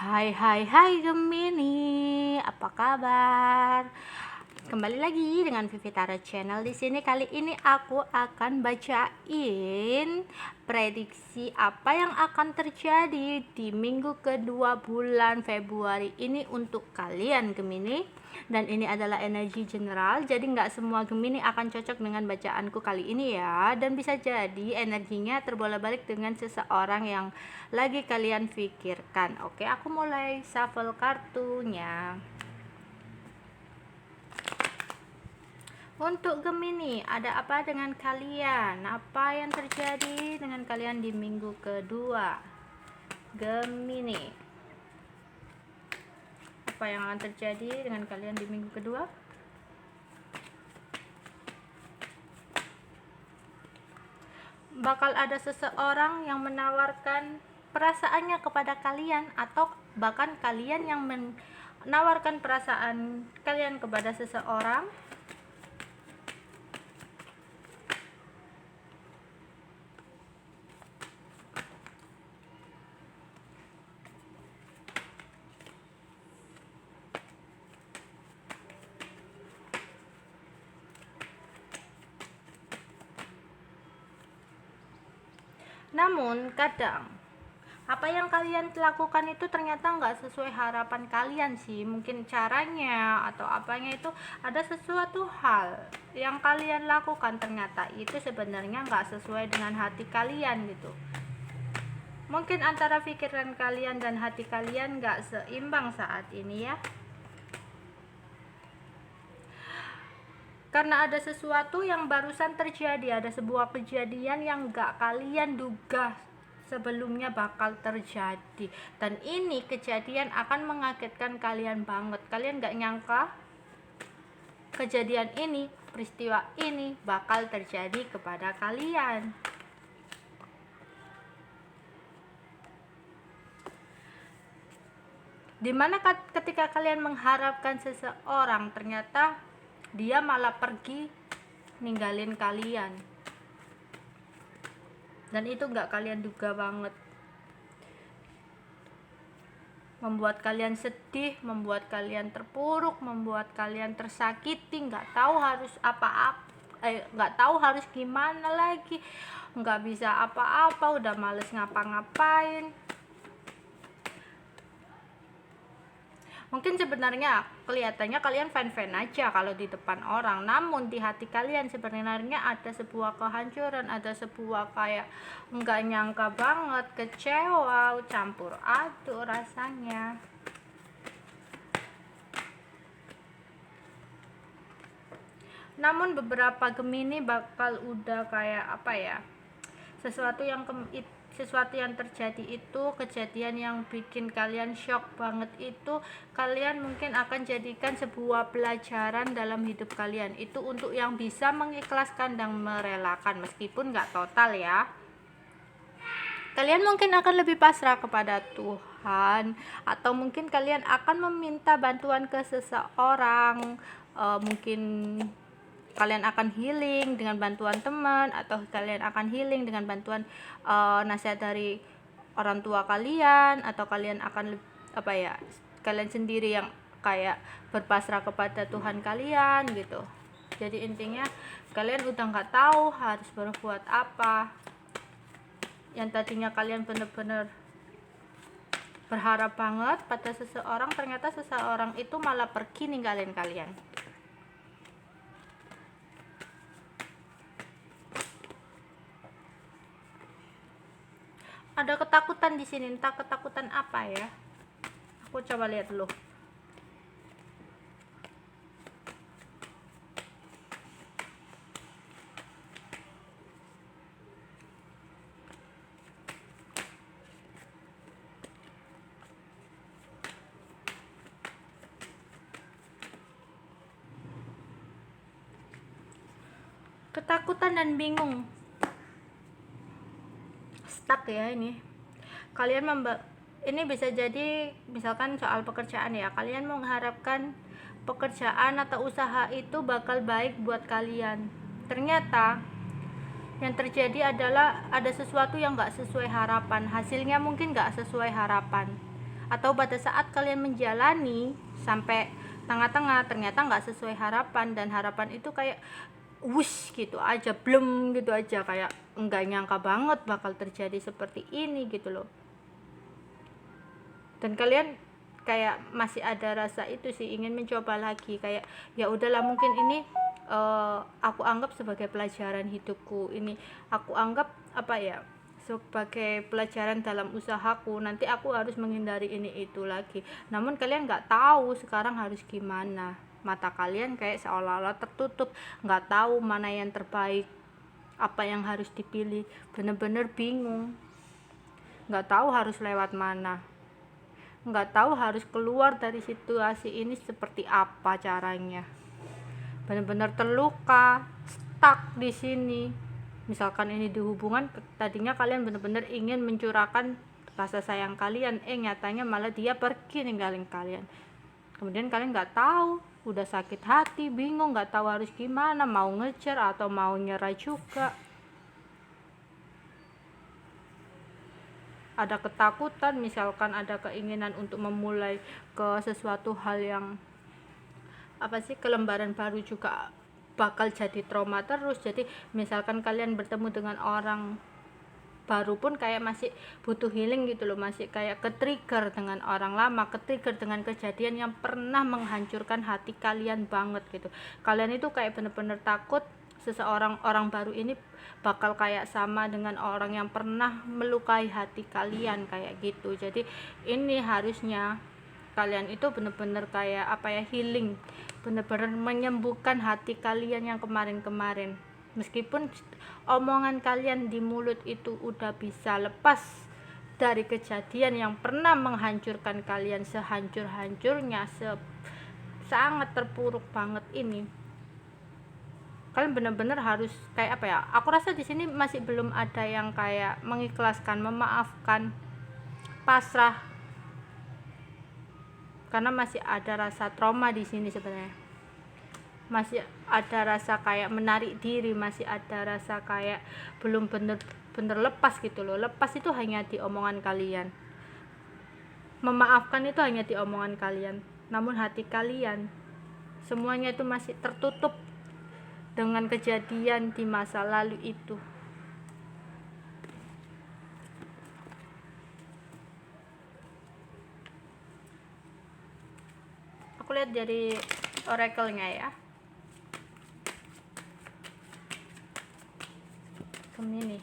Hai Gemini, apa kabar? Kembali lagi dengan Vivi Tarot Channel di sini. Kali ini aku akan bacain prediksi apa yang akan terjadi di minggu kedua bulan Februari ini untuk kalian Gemini. Dan ini adalah energi general, jadi nggak semua Gemini akan cocok dengan bacaanku kali ini ya. Dan bisa jadi energinya terbolak-balik dengan seseorang yang lagi kalian pikirkan. Oke, aku mulai shuffle kartunya. Untuk Gemini, ada apa dengan kalian? Apa yang terjadi dengan kalian di minggu kedua? Gemini, apa yang akan terjadi dengan kalian di minggu kedua? Bakal ada seseorang yang menawarkan perasaannya kepada kalian, atau bahkan kalian yang menawarkan perasaan kalian kepada seseorang. Namun kadang apa yang kalian lakukan itu ternyata nggak sesuai harapan kalian sih. Mungkin caranya atau apanya itu ada sesuatu hal yang kalian lakukan ternyata itu sebenarnya nggak sesuai dengan hati kalian gitu. Mungkin antara pikiran kalian dan hati kalian nggak seimbang saat ini ya. Karena ada sesuatu yang barusan terjadi, ada sebuah kejadian yang gak kalian duga sebelumnya bakal terjadi. Dan ini kejadian akan mengagetkan kalian banget. Kalian gak nyangka kejadian ini, peristiwa ini bakal terjadi kepada kalian. Dimana ketika kalian mengharapkan seseorang, ternyata dia malah pergi ninggalin kalian, dan itu nggak kalian duga banget. Membuat kalian sedih, membuat kalian terpuruk, membuat kalian tersakiti, nggak tahu harus nggak tahu harus gimana lagi, nggak bisa apa-apa, udah males ngapa-ngapain. Mungkin sebenarnya kelihatannya kalian fan-fan aja kalau di depan orang, namun di hati kalian sebenarnya ada sebuah kehancuran, ada sebuah kayak nggak nyangka banget, kecewa, campur aduk rasanya. Namun beberapa Gemini bakal udah kayak apa ya, sesuatu yang terjadi itu, kejadian yang bikin kalian shock banget itu, kalian mungkin akan jadikan sebuah pelajaran dalam hidup kalian itu, untuk yang bisa mengikhlaskan dan merelakan meskipun nggak total ya. Kalian mungkin akan lebih pasrah kepada Tuhan, atau mungkin kalian akan meminta bantuan ke seseorang. Mungkin kalian akan healing dengan bantuan teman, atau kalian akan healing dengan bantuan nasihat dari orang tua kalian, atau kalian akan kalian sendiri yang kayak berpasrah kepada Tuhan kalian gitu. Jadi intinya kalian udah nggak tahu harus berbuat apa. Yang tadinya kalian bener-bener berharap banget pada seseorang, ternyata seseorang itu malah pergi ninggalin kalian. Ada ketakutan di sini, entah ketakutan apa ya. Aku coba lihat dulu. Ketakutan dan bingung, stuck ya ini. Kalian ini bisa jadi misalkan soal pekerjaan ya, kalian mengharapkan pekerjaan atau usaha itu bakal baik buat kalian, ternyata yang terjadi adalah ada sesuatu yang gak sesuai harapan, hasilnya mungkin gak sesuai harapan, atau pada saat kalian menjalani sampai tengah-tengah ternyata nggak sesuai harapan, dan harapan itu kayak wush gitu aja, blem gitu aja, kayak nggak nyangka banget bakal terjadi seperti ini gitu loh. Dan kalian kayak masih ada rasa itu sih, ingin mencoba lagi, kayak ya udahlah mungkin ini aku anggap sebagai pelajaran hidupku, ini aku anggap apa ya, sebagai pelajaran dalam usahaku, nanti aku harus menghindari ini itu lagi. Namun kalian nggak tahu sekarang harus gimana, mata kalian kayak seolah-olah tertutup, nggak tahu mana yang terbaik, apa yang harus dipilih, bener-bener bingung, nggak tahu harus lewat mana, nggak tahu harus keluar dari situasi ini seperti apa caranya. Benar-benar terluka, stuck di sini. Misalkan ini di hubungan, tadinya kalian benar-benar ingin mencurahkan rasa sayang kalian, nyatanya malah dia pergi ninggalin kalian. Kemudian kalian nggak tahu, udah sakit hati, bingung, nggak tahu harus gimana, mau ngejar atau mau nyerah juga. Ada ketakutan, misalkan ada keinginan untuk memulai ke sesuatu hal yang ke lembaran baru juga bakal jadi trauma terus. Jadi misalkan kalian bertemu dengan orang baru pun kayak masih butuh healing gitu loh, masih kayak ke-trigger dengan orang lama, ke-trigger dengan kejadian yang pernah menghancurkan hati kalian banget gitu. Kalian itu kayak bener-bener takut orang baru ini bakal kayak sama dengan orang yang pernah melukai hati kalian kayak gitu. Jadi ini harusnya kalian itu bener-bener kayak healing, bener-bener menyembuhkan hati kalian yang kemarin-kemarin. Meskipun omongan kalian di mulut itu udah bisa lepas dari kejadian yang pernah menghancurkan kalian sehancur-hancurnya, sangat terpuruk banget ini, kalian bener-bener harus kayak aku rasa di sini masih belum ada yang kayak mengikhlaskan, memaafkan, pasrah, karena masih ada rasa trauma di sini sebenarnya. Masih ada rasa kayak menarik diri, masih ada rasa kayak belum bener-bener lepas gitu loh. Lepas itu hanya di omongan kalian, memaafkan itu hanya di omongan kalian, namun hati kalian semuanya itu masih tertutup dengan kejadian di masa lalu itu. Aku lihat dari oracle-nya ya. Gemini.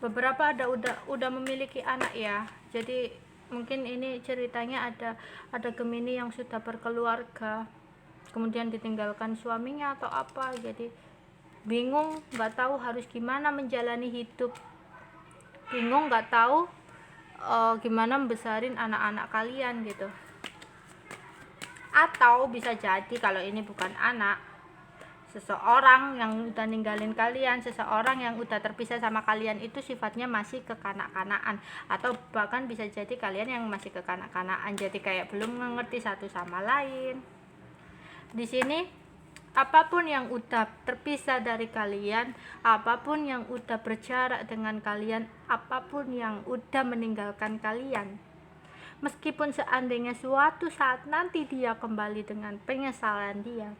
Beberapa udah memiliki anak ya. Jadi mungkin ini ceritanya ada Gemini yang sudah berkeluarga, kemudian ditinggalkan suaminya atau apa, jadi bingung, nggak tahu harus gimana menjalani hidup, bingung nggak tahu gimana membesarin anak-anak kalian gitu. Atau bisa jadi kalau ini bukan anak, seseorang yang udah ninggalin kalian, seseorang yang udah terpisah sama kalian itu sifatnya masih kekanak-kanaan, atau bahkan bisa jadi kalian yang masih kekanak-kanaan, jadi kayak belum mengerti satu sama lain. Di sini apapun yang udah terpisah dari kalian, apapun yang udah berjarak dengan kalian, apapun yang udah meninggalkan kalian, meskipun seandainya suatu saat nanti dia kembali dengan penyesalan dia,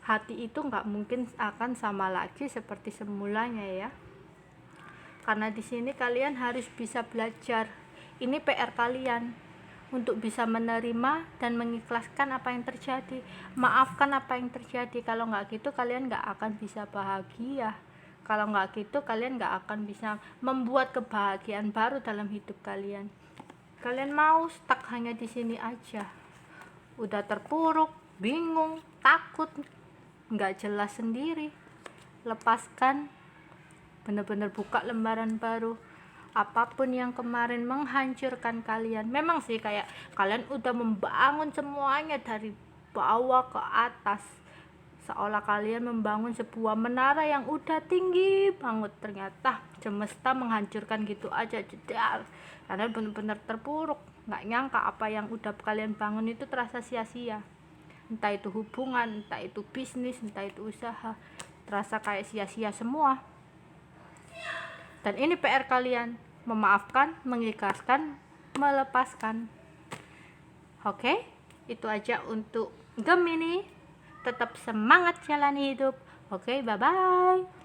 hati itu nggak mungkin akan sama lagi seperti semulanya ya. Karena di sini kalian harus bisa belajar. Ini PR kalian untuk bisa menerima dan mengikhlaskan apa yang terjadi, maafkan apa yang terjadi. Kalau nggak gitu kalian nggak akan bisa bahagia. Kalau nggak gitu kalian nggak akan bisa membuat kebahagiaan baru dalam hidup kalian. Kalian mau stuck hanya di sini aja, udah terpuruk, bingung, takut, nggak jelas sendiri. Lepaskan, bener-bener buka lembaran baru. Apapun yang kemarin menghancurkan kalian, memang sih kayak kalian udah membangun semuanya dari bawah ke atas, seolah kalian membangun sebuah menara yang udah tinggi banget, ternyata semesta menghancurkan gitu aja, jedar. Kalian benar-benar terpuruk, nggak nyangka apa yang udah kalian bangun itu terasa sia-sia, entah itu hubungan, entah itu bisnis, entah itu usaha. terasa kayak sia-sia semua. Dan ini PR kalian, memaafkan, mengikhlaskan, melepaskan. Oke, itu aja untuk Gemini. Tetap semangat jalani hidup. Oke, bye-bye.